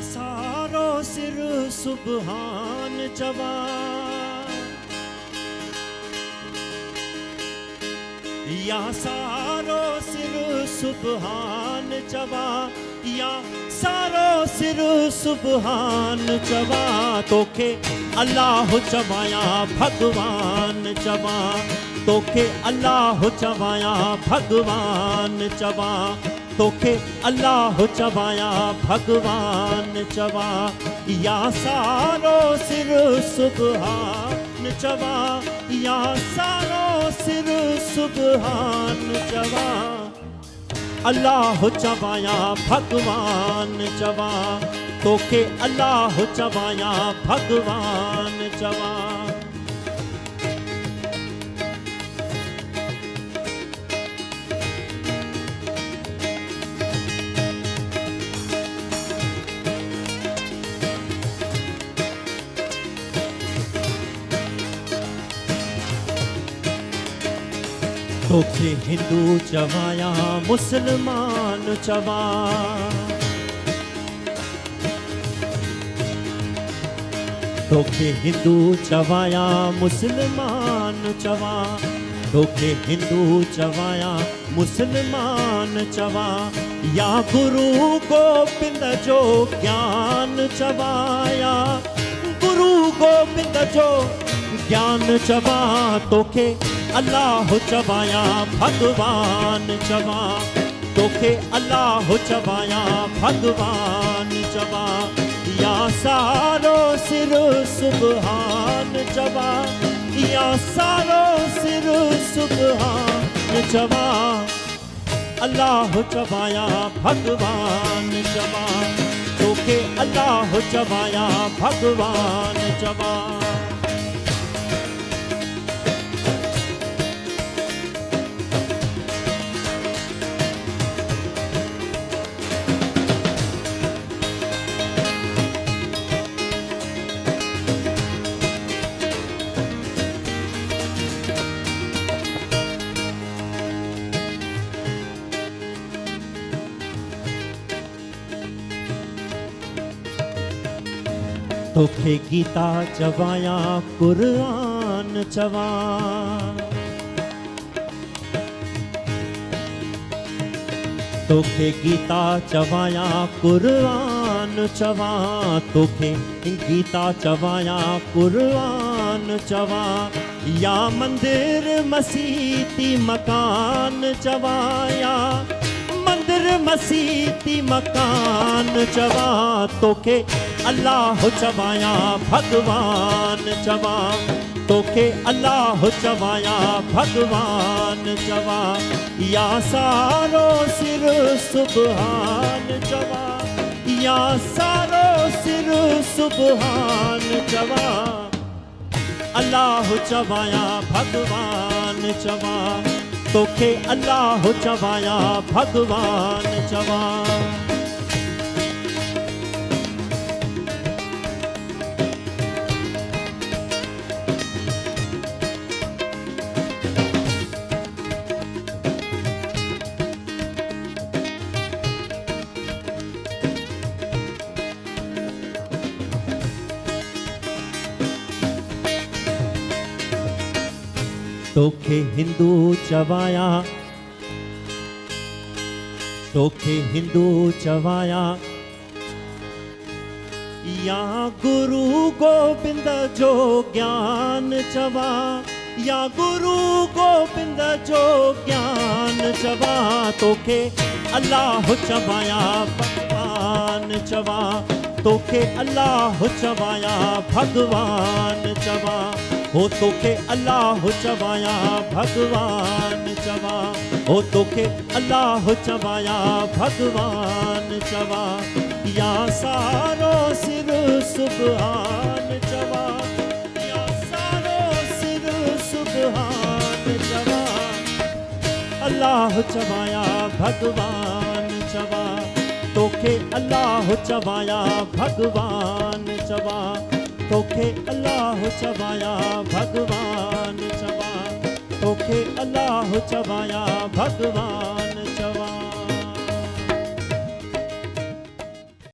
सारो सिर सुबहान चवा या सारो सिर सुबहान चवा या सारो सिर सुबहान चवा तोखे अल्लाह चवाया भगवान चवा तोखे अल्लाह चवाया भगवान चवा तोखे अल्लाह चवाया भगवान चवा या सारो सिर सुबहान चवा या सारो सिर सुबहान चवा अल्लाह चवाया भगवान चवा तोखे अल्लाह चवाया भगवान चवा तोखे हिंदू चवाया मुसलमान चवा तोखे हिंदू चवाया मुसलमान चवा तोखे हिंदू चवाया मुसलमान चवा या गुरु गोबिंद जो ज्ञान चवाया गुरु गोबिंद जो ज्ञान चवा तोखे अल्लाह चवाया भगवान चवा तोखे अल्लाह चवाया भगवान चवा या सारो सिर सुबहान चवा या सारो सिर सुबहान चवा अल्लाह चवाया भगवान चवा तोखे अल्लाह चवाया भगवान चवा तोखे गीता चवाया कुरान चवा तोखे गीता चवाया कुरान चवा तोखे गीता चवाया कुरान चवा या मंदिर मसीती मकान चवाया मंदिर मसीती मकान चवा तोखे अल्लाह चवाया भगवान चवा तोखे अल्लाह चवाया भगवान चवा या सारो सिर सुबहान चवा या सारो सिर सुबहान चवा अल्लाह चवाया भगवान चवा तोखे अल्लाह चवाया भगवान चवा तोखे हिंदू चवाया तोखे हिंदू चवाया या गुरु गोबिंद जो ज्ञान चवा या गुरु गोबिंद जो ज्ञान चवा तोखे अल्लाह चवाया भगवान चवा तोखे अल्लाह चवाया भगवान चवा हो तोखे अल्लाह चवाया भगवान चवा हो तोखे अल्लाह चवाया भगवान चवा या सारो सिर सुबहान चवा या सारो सिर सुबहान चवा अल्लाह चवाया भगवान चवा तोखे अल्लाह चवाया भगवान चवा तोखे अल्लाह चवाया भगवान चवा तोखे अल्लाह चवाया भगवान